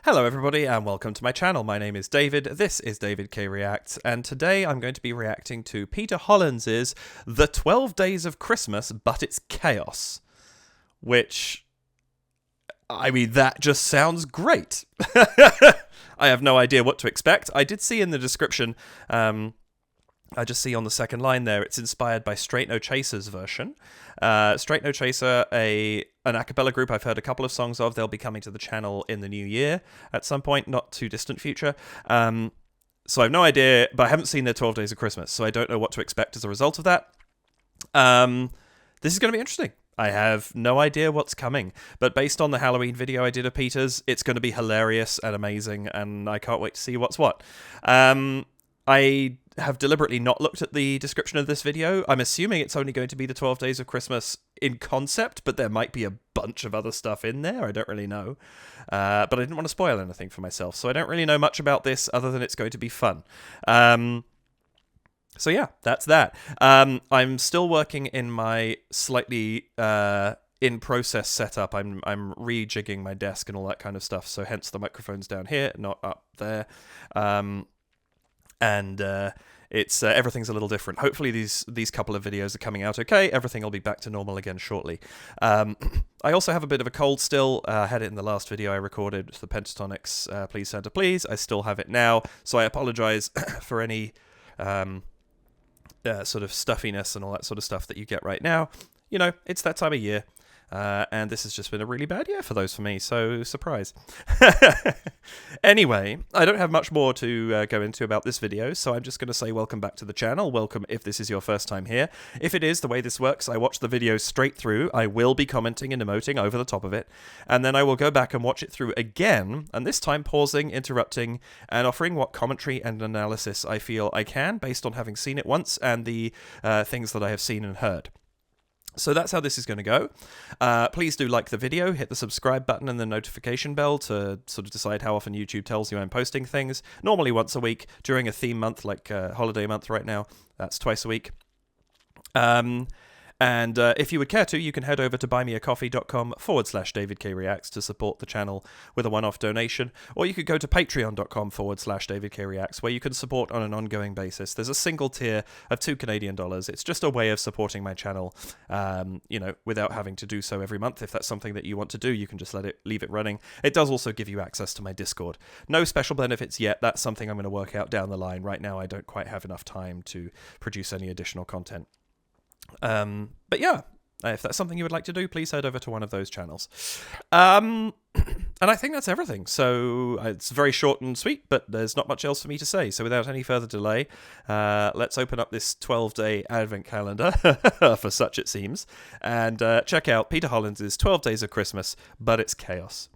Hello everybody and welcome to my channel. My name is David, this is David K Reacts, and today I'm going to be reacting to Peter Hollens' The 12 Days of Christmas, but it's Chaos. Which, I mean, that just sounds great. I have no idea what to expect. I did see in the description, I just see on the second line there, it's inspired by Straight No Chaser's version. Straight No Chaser, an a cappella group I've heard a couple of songs of. They'll be coming to the channel in the new year at some point, not too distant future. So I have no idea, but I haven't seen their 12 Days of Christmas, so I don't know what to expect as a result of that. This is going to be interesting. I have no idea what's coming, but based on the Halloween video I did of Peter's, it's going to be hilarious and amazing, and I can't wait to see what's what. I have deliberately not looked at the description of this video. I'm assuming it's only going to be the 12 Days of Christmas in concept, but there might be a bunch of other stuff in there. I don't really know. But I didn't want to spoil anything for myself, so I don't really know much about this other than it's going to be fun. So yeah, that's that. I'm still working in my slightly in-process setup. I'm rejigging my desk and all that kind of stuff, so hence the microphone's down here, not up there. It's everything's a little different. Hopefully these couple of videos are coming out okay. Everything will be back to normal again shortly. I also have a bit of a cold still. I had it in the last video I recorded, the Pentatonics Please Santa Please. I still have it now, so I apologize for any sort of stuffiness and all that sort of stuff that you get right now. You know, it's that time of year. And this has just been a really bad year for me, so surprise. Anyway, I don't have much more to go into about this video, so I'm just going to say welcome back to the channel. Welcome if this is your first time here. If it is, the way this works, I watch the video straight through. I will be commenting and emoting over the top of it, and then I will go back and watch it through again, and this time pausing, interrupting, and offering what commentary and analysis I feel I can, based on having seen it once and the things that I have seen and heard. So that's how this is going to go. Please do like the video, hit the subscribe button and the notification bell to sort of decide how often YouTube tells you I'm posting things. Normally once a week. During a theme month, like holiday month right now, that's twice a week. And if you would care to, you can head over to buymeacoffee.com/DavidKReacts to support the channel with a one-off donation. Or you could go to patreon.com/DavidKReacts, where you can support on an ongoing basis. There's a single tier of $2 Canadian. It's just a way of supporting my channel, you know, without having to do so every month. If that's something that you want to do, you can just leave it running. It does also give you access to my Discord. No special benefits yet. That's something I'm going to work out down the line. Right now, I don't quite have enough time to produce any additional content. But yeah, if that's something you would like to do, please head over to one of those channels. And I think that's everything. So it's very short and sweet, but there's not much else for me to say. So without any further delay, let's open up this 12-day advent calendar, for such it seems, and check out Peter Hollens' 12 Days of Christmas, but it's Chaos.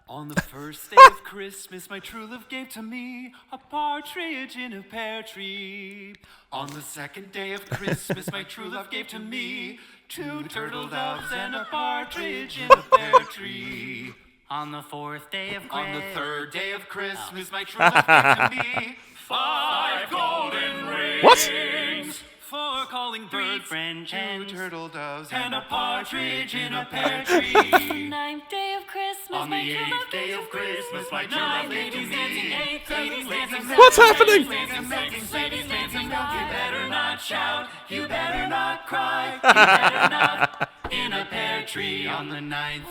On the first day of Christmas, my true love gave to me a partridge in a pear tree. On the second day of Christmas, my true love gave to me 2 turtle doves and a partridge in a pear tree. On the fourth day of Christmas. On the third day of Christmas, my true love gave to me 5 golden rings. What? 4 calling birds, 3 French 2 hens, turtle doves, and a partridge in a pear tree. Ninth day of Christmas, On the 8th day of Christmas, my true love gave to me. What's happening? You better not shout, you better not cry, you better not in a pear tree. On the 9th,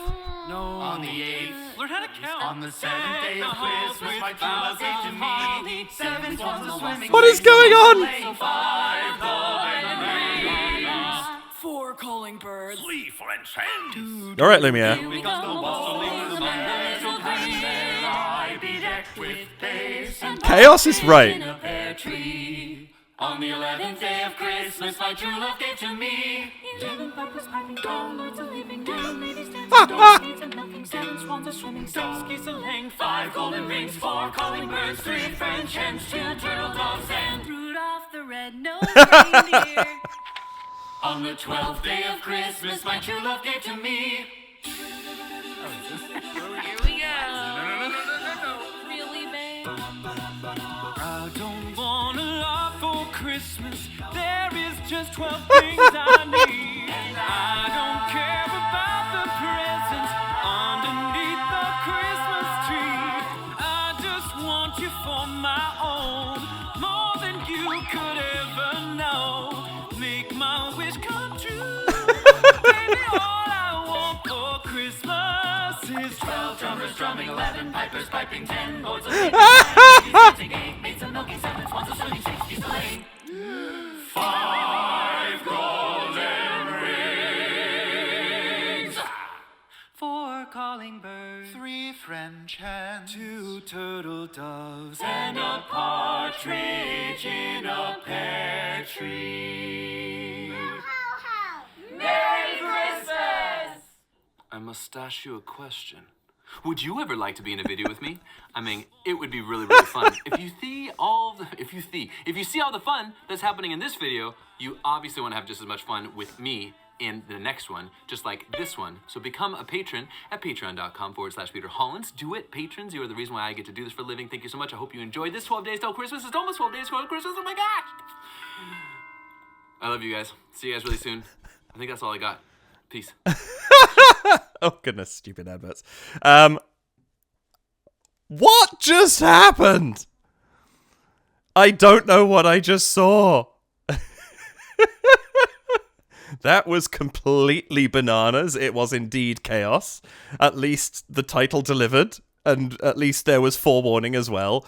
no, on the 8th, learn how to count. on the 7th day of Christmas, my true love gave to me 7 swans a swimming. What is going on? 5 golden rings, 4 calling birds, 3 French hens. All right, Lumiere. Because the bustling with my little green there, I be decked with bass and Chaos is right. in a pear tree. On the 11th day of Christmas, my true love gave to me 11 pipers piping down, lords a leaping down, ladies dancing, donkeys and milking, 7 swans a swimming, 6 geese a laying, 5 golden rings, 4 calling birds, 3 French hens, 2 turtle doves, and Rudolph the red-nosed reindeer. on the 12th day of Christmas, my true love gave to me. Here we go. Really, babe? I don't want a lot for Christmas. There is just 12 things I need. I don't care about the presents underneath the buses, 12 drummers drumming, 11 pipers piping, 10 boards of dancing, 8 maids of milking, 7 swans of swimming, 6 geese laying, 5 golden rings, 4 calling birds, 3 French hens, 2 turtle doves, and a partridge in a pear tree. Merry Christmas! I must ask you a question. Would you ever like to be in a video with me? I mean, it would be really, really fun. If you see all the fun that's happening in this video, you obviously want to have just as much fun with me in the next one, just like this one. So become a patron at patreon.com/Peter Hollens. Do it, patrons. You are the reason why I get to do this for a living. Thank you so much. I hope you enjoyed this 12 days till Christmas. It's almost 12 days till Christmas. Oh my gosh! I love you guys. See you guys really soon. I think that's all I got. Peace. Oh, goodness, stupid adverts. What just happened? I don't know what I just saw. That was completely bananas. It was indeed chaos. At least the title delivered, and at least there was forewarning as well.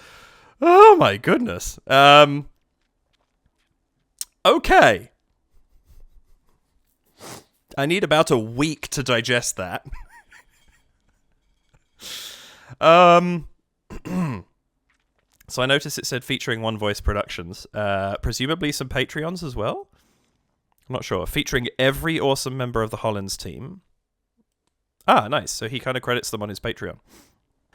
Oh my goodness. Okay. I need about a week to digest that. So I noticed it said featuring One Voice Productions. Presumably some Patreons as well? I'm not sure. Featuring every awesome member of the Hollens team. Ah, nice. So he kind of credits them on his Patreon.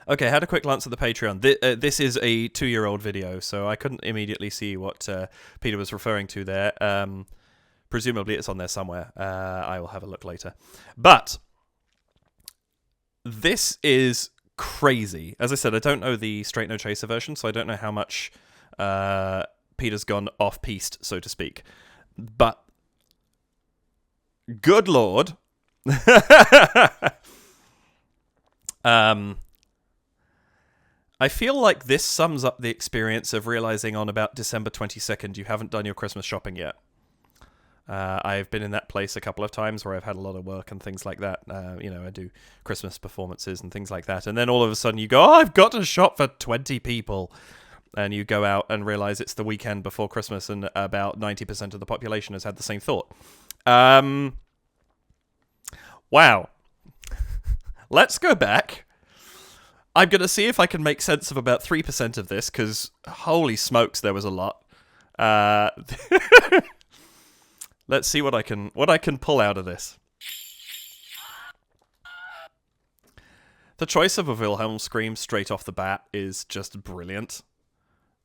Okay, I had a quick glance at the Patreon. This is a 2-year-old video, so I couldn't immediately see what Peter was referring to there. Presumably it's on there somewhere. I will have a look later. But this is crazy. As I said, I don't know the Straight No Chaser version, so I don't know how much Peter's gone off-piste, so to speak. But good lord. I feel like this sums up the experience of realizing on about December 22nd you haven't done your Christmas shopping yet. I've been in that place a couple of times where I've had a lot of work and things like that. I do Christmas performances and things like that. And then all of a sudden you go, oh, I've got to shop for 20 people. And you go out and realize it's the weekend before Christmas and about 90% of the population has had the same thought. Wow. Let's go back. I'm going to see if I can make sense of about 3% of this, because holy smokes, there was a lot. Let's see what I can pull out of this. The choice of a Wilhelm scream straight off the bat is just brilliant.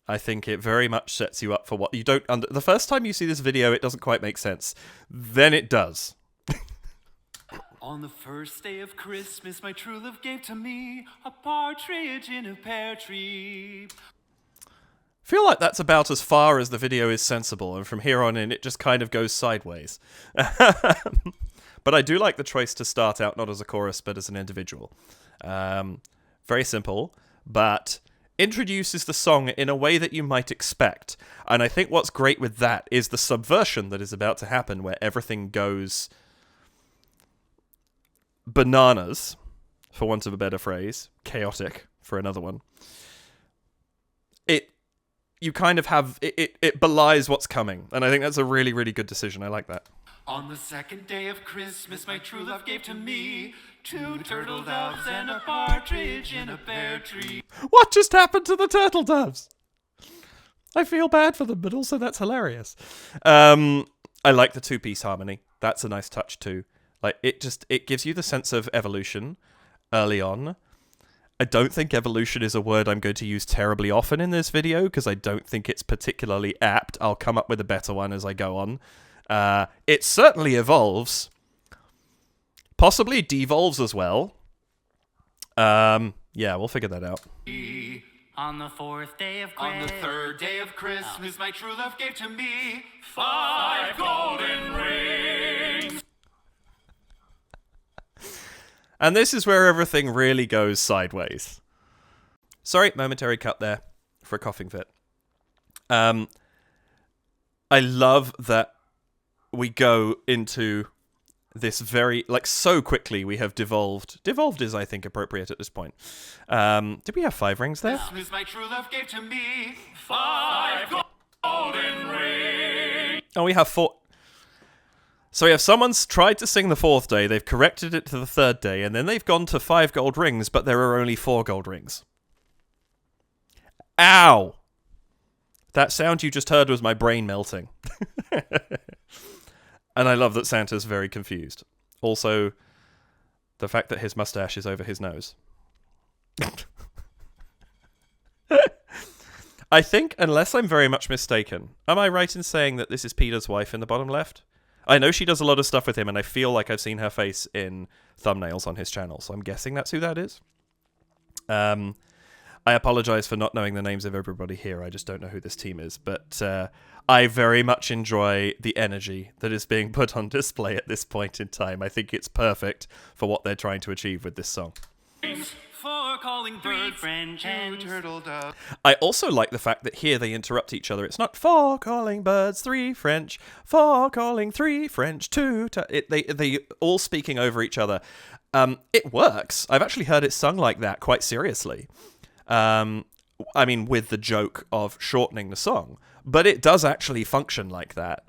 I think it very much sets you up for what you don't the first time you see this video, it doesn't quite make sense. Then it does. On the first day of Christmas, my true love gave to me a partridge in a pear tree. Feel like that's about as far as the video is sensible, and from here on in, it just kind of goes sideways. But I do like the choice to start out not as a chorus, but as an individual. Very simple, but introduces the song in a way that you might expect. And I think what's great with that is the subversion that is about to happen, where everything goes bananas, for want of a better phrase, chaotic for another one. You kind of have it belies what's coming, and I think that's a really, really good decision. I like that. On the second day of Christmas, my true love gave to me 2 turtle doves and a partridge in a pear tree. What just happened to the turtle doves? I feel bad for them, but also that's hilarious. I like the 2-piece harmony. That's a nice touch too. Like it gives you the sense of evolution early on. I don't think evolution is a word I'm going to use terribly often in this video, because I don't think it's particularly apt. I'll come up with a better one as I go on. It certainly evolves. Possibly devolves as well. Yeah, we'll figure that out. On the 4th day of On the Christmas. 3rd day of Christmas, my true love gave to me 5 golden rings. And this is where everything really goes sideways. Sorry, momentary cut there for a coughing fit. I love that we go into this very, like, so quickly we have devolved. Devolved is, I think, appropriate at this point. Did we have 5 rings there? Christmas my true love gave to me 5 golden rings. Oh, we have 4. So we have someone's tried to sing the 4th day, they've corrected it to the 3rd day, and then they've gone to 5 gold rings, but there are only 4 gold rings. Ow! That sound you just heard was my brain melting. And I love that Santa's very confused. Also, the fact that his mustache is over his nose. I think, unless I'm very much mistaken, am I right in saying that this is Peter's wife in the bottom left? I know she does a lot of stuff with him, and I feel like I've seen her face in thumbnails on his channel, so I'm guessing that's who that is. I apologize for not knowing the names of everybody here. I just don't know who this team is. But I very much enjoy the energy that is being put on display at this point in time. I think it's perfect for what they're trying to achieve with this song. 4 calling 3 birds, French 2 hens. turtle doves. I also like the fact that here they interrupt each other. It's not 4 calling birds, 3 French, 4 calling 3 French, 2... They all speaking over each other. It works. I've actually heard it sung like that quite seriously. I mean, with the joke of shortening the song. But it does actually function like that.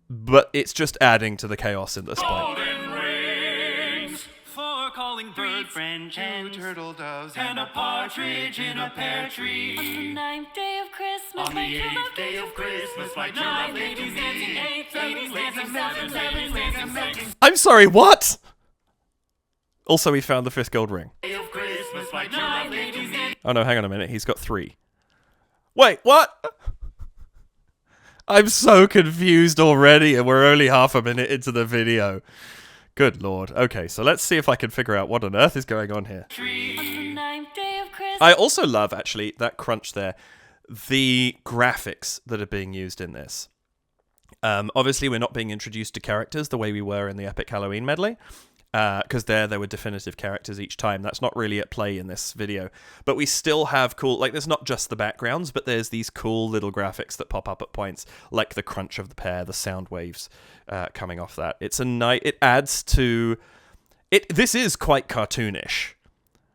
But it's just adding to the chaos at this point. Golden rings. 4 calling 3 birds, French 2 hens. turtle doves, and a partridge in a pear On the tree. 9th day of Christmas, On my the true love 8th day gave of Christmas, my true love gave to ladies dancing, me. 8 ladies dancing, 7 ladies dancing, 6 I'm sorry, what? Also, we found the 5th gold ring. Day of Christmas, my true love gave to me. Oh no, hang on a minute. He's got 3. Wait, what? I'm so confused already, and we're only half a minute into the video. Good lord. Okay, so let's see if I can figure out what on earth is going on here. On the 9th day of Christmas. I also love, actually, that crunch there, the graphics that are being used in this. Obviously, we're not being introduced to characters the way we were in the Epic Halloween medley. Because there were definitive characters each time. That's not really at play in this video. But we still have cool... Like, there's not just the backgrounds, but there's these cool little graphics that pop up at points, like the crunch of the pear, the sound waves coming off that. It's a night. It adds to... This is quite cartoonish,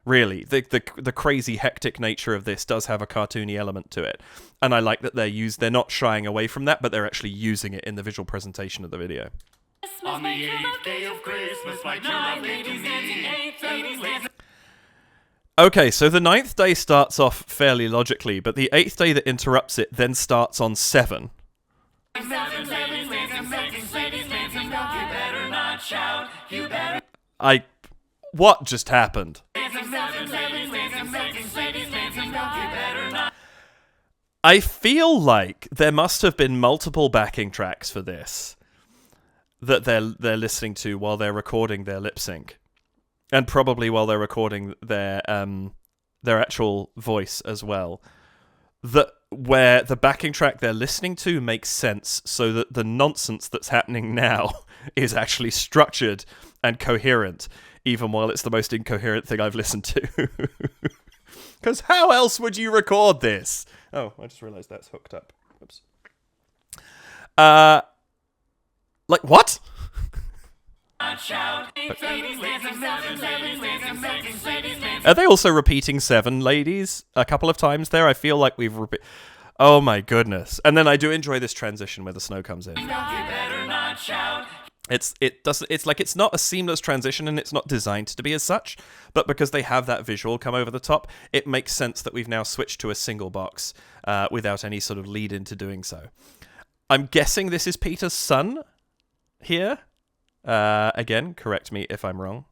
really. The crazy, hectic nature of this does have a cartoony element to it. And I like that they're not shying away from that, but they're actually using it in the visual presentation of the video. On the 8th day of Christmas, my true love gave to me. 8 ladies dancing. Okay, so the 9th day starts off fairly logically, but the 8th day that interrupts it then starts on 7. 7 ladies dancing, 6 ladies dancing. You better not shout. You better What just happened? dancing. 7 ladies dancing, 6 ladies dancing. You better not. I feel like there must have been multiple backing tracks for this that they're listening to while they're recording their lip sync, and probably while they're recording their actual voice as well. Where the backing track they're listening to makes sense, so that the nonsense that's happening now is actually structured and coherent, even while it's the most incoherent thing I've listened to. Because how else would you record this? Oh, I just realised that's hooked up. Oops. Like, what? Are they also repeating 7 ladies a couple of times there? I feel like we've Oh my goodness. And then I do enjoy this transition where the snow comes in. It's not a seamless transition, and it's not designed to be as such, but because they have that visual come over the top, it makes sense that we've now switched to a single box without any sort of lead into doing so. I'm guessing this is Peter's son here. Again, correct me if I'm wrong,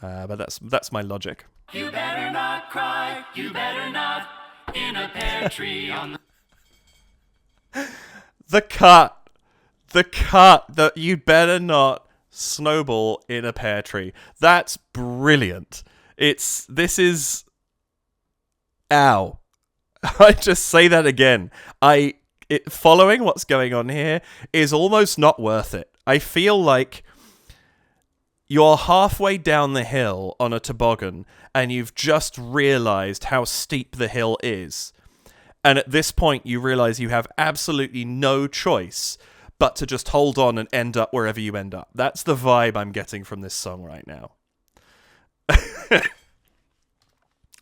but that's my logic. You better not cry. You better not in a pear tree on The cut that you better not snowball in a pear tree. That's brilliant. Ow. I just say that again. Following what's going on here is almost not worth it. I feel like you're halfway down the hill on a toboggan and you've just realized how steep the hill is. And at this point, you realize you have absolutely no choice but to just hold on and end up wherever you end up. That's the vibe I'm getting from this song right now.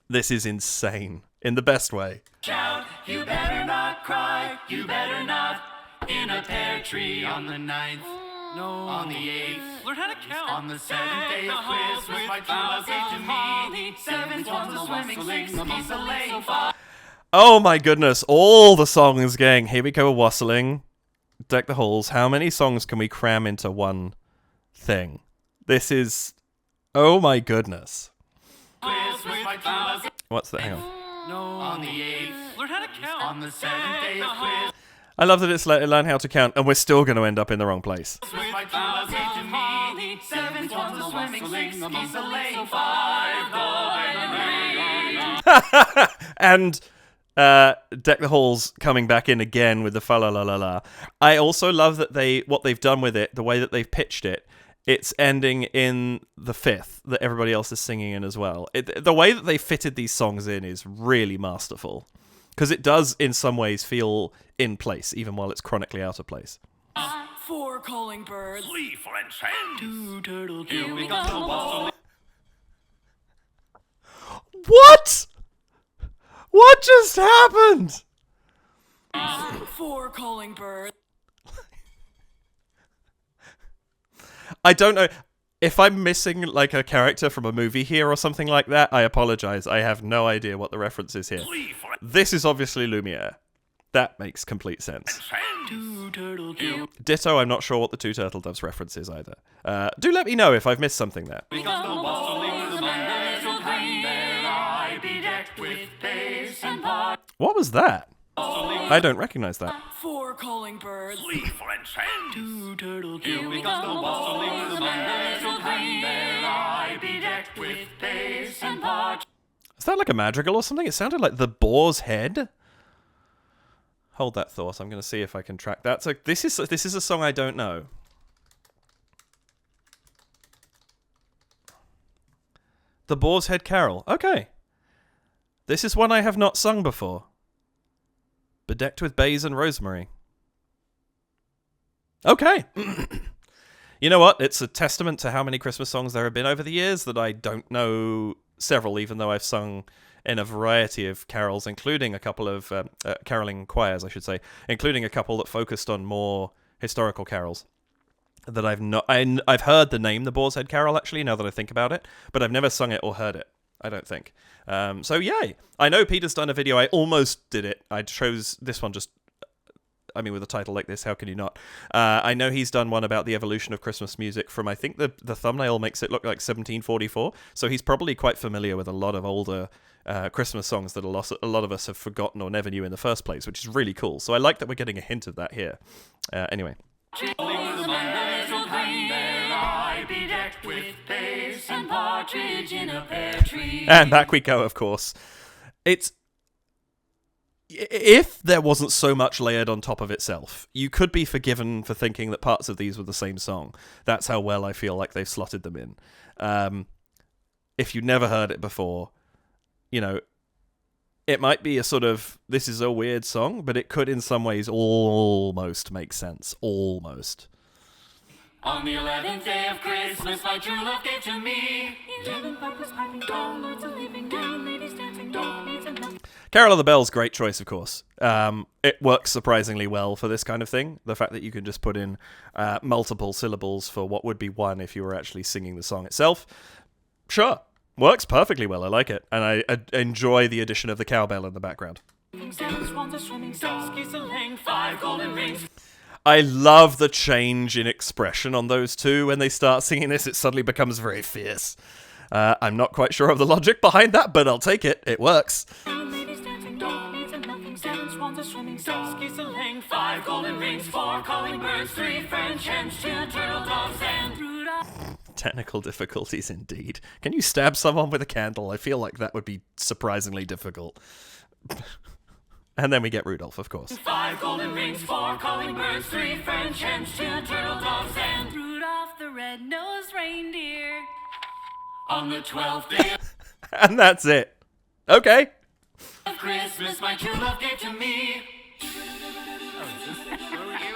This is insane in the best way. Shout, you better not cry, you better not. In a pear tree on the 9th, no, on the 8th. Learn how to count. On the 7th day of Christmas, my true love gave to me. 7th one's a swimming, 6th geese a laying. Oh my goodness, all the songs, gang. Here we go, wassailing. Deck the halls. How many songs can we cram into one thing? This is... Oh my goodness. What's that? Hang on. No, on the 8th. Learn how to count. On the 7th day of Christmas. I love that it's learn how to count, and we're still going to end up in the wrong place. My true love gave to me. 7th one's a swimming, 6th geese a laying, 5 golden rings. And Deck the Halls coming back in again with the fa la la la la. I also love that what they've done with it, the way that they've pitched it. It's ending in the 5th that everybody else is singing in as well. The way that they fitted these songs in is really masterful. Because it does, in some ways, feel in place, even while it's chronically out of place. 4 calling birds. 3 French hens. 2 turtle doves. Here we go. What? What just happened? 4 calling birds. I don't know. If I'm missing like a character from a movie here or something like that, I apologize. I have no idea what the reference is here. This is obviously Lumiere. That makes complete sense. 2 turtle doves. Ditto, I'm not sure what the Two Turtle Doves reference is either. Do let me know if I've missed something there. Because the wassailing with a little honey bear, I be decked with pace and pot. What was that? I don't recognize that. 4 calling birds. 3 French hens. 2 turtle doves. Because the wassailing with a little honey bear, I be decked with pace and pot. Is that like a madrigal or something? It sounded like the boar's head. Hold that thought. I'm going to see if I can track that. So this is a song I don't know. The Boar's Head Carol. Okay. This is one I have not sung before. Bedecked with Bays and Rosemary. Okay. You know what? It's a testament to how many Christmas songs there have been over the years that I don't know several, even though I've sung in a variety of carols, including a couple of caroling choirs, I should say, including a couple that focused on more historical carols. That I've heard the name, the Boar's Head Carol, actually, now that I think about it, but I've never sung it or heard it. I don't think. So yay. I know Peter's done a video. I almost did it. I chose this one just... I mean, with a title like this, how can you not? I know he's done one about the evolution of Christmas music from, I think the thumbnail makes it look like 1744. So he's probably quite familiar with a lot of older Christmas songs that a lot of us have forgotten or never knew in the first place, which is really cool. So I like that we're getting a hint of that here. Anyway. And back we go, of course. If there wasn't so much layered on top of itself, you could be forgiven for thinking that parts of these were the same song. That's how well I feel like they've slotted them in. If you'd never heard it before, you know, it might be a sort of, this is a weird song, but it could in some ways almost make sense. Almost. On the 11th day of Christmas, my true love gave to me. 11 pipers piping, all lords a leaving, down ladies dancing, donkeys and monkeys. Carol of the Bells, great choice, of course. It works surprisingly well for this kind of thing. The fact that you can just put in multiple syllables for what would be one if you were actually singing the song itself. Sure, works perfectly well. I like it. And I enjoy the addition of the cowbell in the background. 7 swans are swimming, 6 geese a laying, 5 golden rings. I love the change in expression on those two. When they start singing this, it suddenly becomes very fierce. I'm not quite sure of the logic behind that, but I'll take it. It works. ladies dancing, donkeys and monkeys. 7 swans are swimming, 6 geese a laying, 5 golden rings, 4 calling birds, 3 French hens, 2 turtle doves, and Rudolph. Technical difficulties indeed. Can you stab someone with a candle? I feel like that would be surprisingly difficult. And then we get Rudolph, of course. 5 golden rings, 4 calling birds, 3 French hens, 2 turtle doves, and Rudolph the red-nosed reindeer. on the 12th day And that's it. Okay. of Christmas, my true love gave to me. Here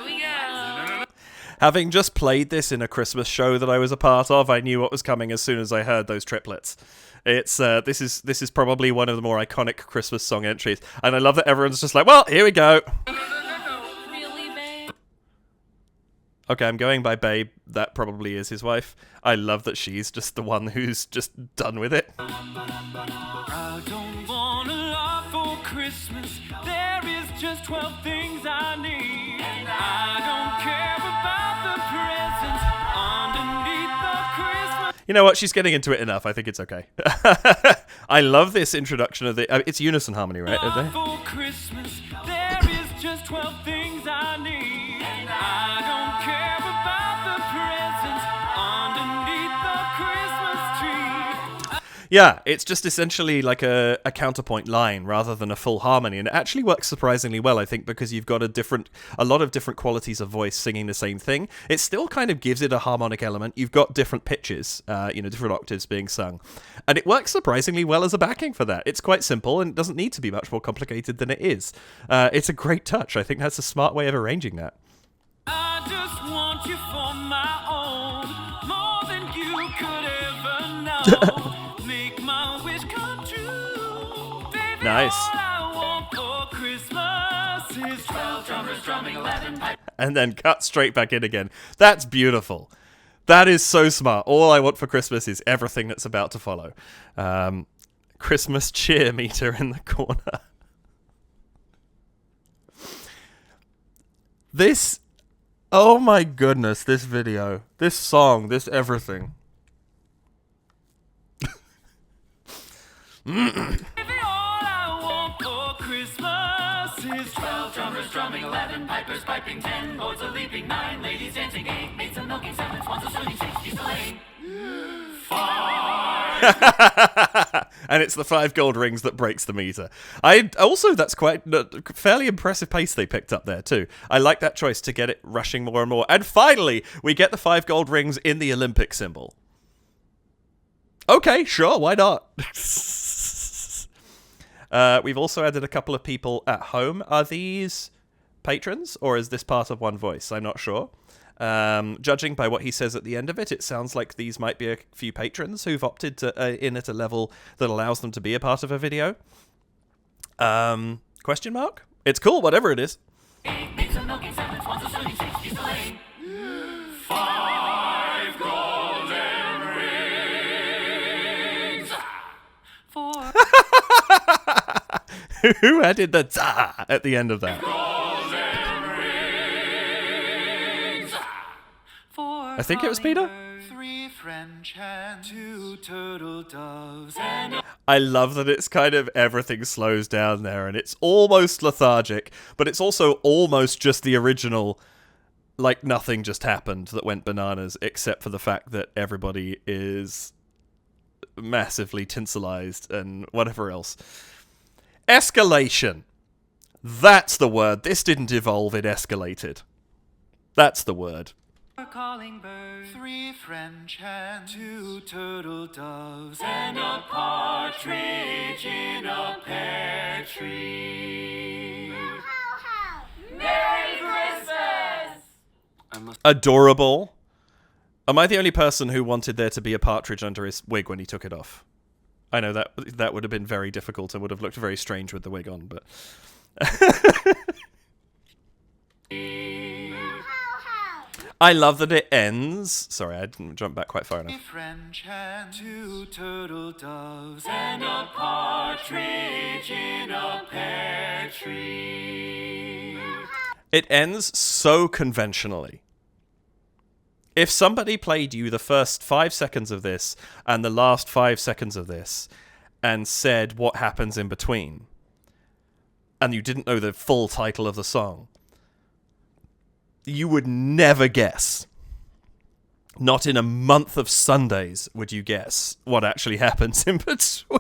we go. Having just played this in a Christmas show that I was a part of, I knew what was coming as soon as I heard those triplets. It's this is probably one of the more iconic Christmas song entries, and I love that everyone's just like, well, here we go. Really, babe? Okay, I'm going by Babe. That probably is his wife. I love that she's just the one who's just done with it. I don't want a lot for Christmas. There is just 12 things I need. And I don't care about the presents underneath the Christmas. You know what? She's getting into it enough. I think it's okay. I love this introduction of the... it's unison harmony, right? Isn't it? For Christmas, there is just 12 things I need. And I don't care about the presents underneath the Christmas tree. Yeah, it's just essentially like a counterpoint line rather than a full harmony, and it actually works surprisingly well, I think, because you've got a lot of different qualities of voice singing the same thing. It still kind of gives it a harmonic element. You've got different pitches, different octaves being sung, and it works surprisingly well as a backing for that. It's quite simple, and it doesn't need to be much more complicated than it is. It's a great touch. I think that's a smart way of arranging that. I just want you for my own, more than you could ever know. Make my wish come true. Baby, Nice. all I want for Christmas is 12 drummers drumming 11 pipes. And then cut straight back in again. That's beautiful. That is so smart. All I want for Christmas is everything that's about to follow. Christmas cheer meter in the corner. This... Oh my goodness, this video. This song, this everything. Baby, all I want for Christmas is 12 drummers drumming, 11 pipers piping, 10 boards a leaping, 9 ladies dancing, 8 maids a milking, 7 swans a swimming, 6 geese a laying, 5. And it's the 5 gold rings that breaks the meter. That's quite fairly impressive pace they picked up there too. I like that choice to get it rushing more and more. And finally, we get the 5 gold rings in the Olympic symbol. Okay, sure, why not? We've also added a couple of people at home. Are these patrons, or is this part of one voice? I'm not sure. Judging by what he says at the end of it, it sounds like these might be a few patrons who've opted to in at a level that allows them to be a part of a video. Question mark? It's cool, whatever it is. 8 maids a milking, 7 swans a swimming, 6 geese a laying, 5 golden rings. 4 Who added the ta at the end of that? golden rings. 4 I think it was Peter? 3 French hens, 2 turtle doves, and I love that it's kind of everything slows down there and it's almost lethargic, but it's also almost just the original, like nothing just happened that went bananas, except for the fact that everybody is massively tinselized and whatever else. Escalation. That's the word. This didn't evolve, it escalated. That's the word. a calling bird, 3 French hens, 2 turtle doves, and a partridge in a pear tree. Merry Christmas! Adorable. Am I the only person who wanted there to be a partridge under his wig when he took it off? I know that would have been very difficult and would have looked very strange with the wig on, but... I love that it ends... Sorry, I didn't jump back quite far enough. French hens, 2 turtle doves, and a partridge in a pear tree. It ends so conventionally. If somebody played you the first 5 seconds of this and the last 5 seconds of this and said what happens in between, and you didn't know the full title of the song, you would never guess. Not in a month of Sundays would you guess what actually happens in between.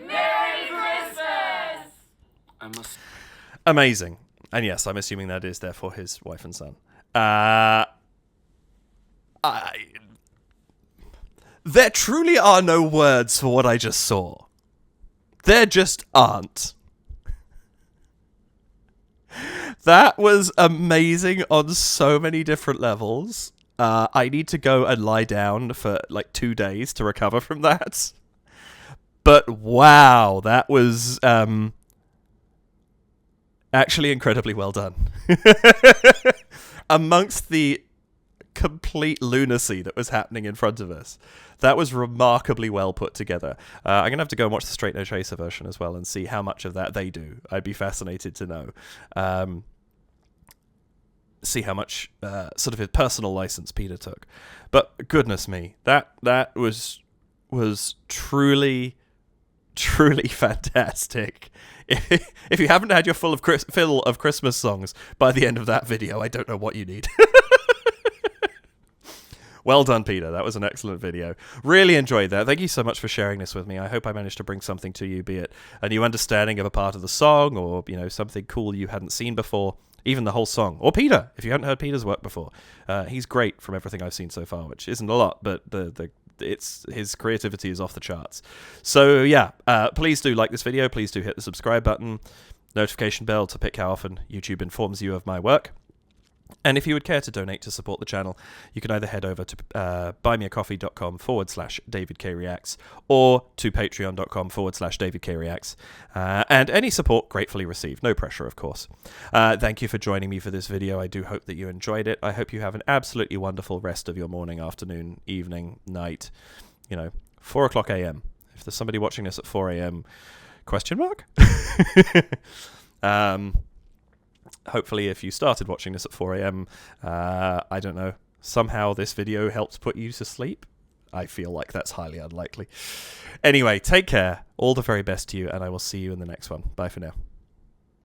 Merry Christmas! I must. Amazing. And yes, I'm assuming that is therefore his wife and son. There truly are no words for what I just saw. There just aren't. That was amazing on so many different levels. I need to go and lie down for like 2 days to recover from that. But wow, that was actually incredibly well done. Amongst the complete lunacy that was happening in front of us, that was remarkably well put together. I'm going to have to go and watch the Straight No Chaser version as well and see how much of that they do. I'd be fascinated to know. See how much sort of his personal license Peter took. But goodness me, that was truly fantastic. If you haven't had your fill of Christmas songs by the end of that video, I don't know what you need. Well done, Peter. That was an excellent video. Really enjoyed that. Thank you so much for sharing this with me. I hope I managed to bring something to you, be it a new understanding of a part of the song or, something cool you hadn't seen before, even the whole song. Or Peter, if you hadn't heard Peter's work before. He's great from everything I've seen so far, which isn't a lot, but his creativity is off the charts. So yeah, please do like this video. Please do hit the subscribe button, notification bell to pick how often YouTube informs you of my work. And if you would care to donate to support the channel, you can either head over to buymeacoffee.com/DavidKReacts or to patreon.com/DavidKReacts. And any support gratefully received. No pressure, of course. Thank you for joining me for this video. I do hope that you enjoyed it. I hope you have an absolutely wonderful rest of your morning, afternoon, evening, night, 4 o'clock a.m. If there's somebody watching this at 4 a.m., ? Hopefully, if you started watching this at 4 a.m., I don't know, somehow this video helped put you to sleep. I feel like that's highly unlikely. Anyway, take care. All the very best to you, and I will see you in the next one. Bye for now.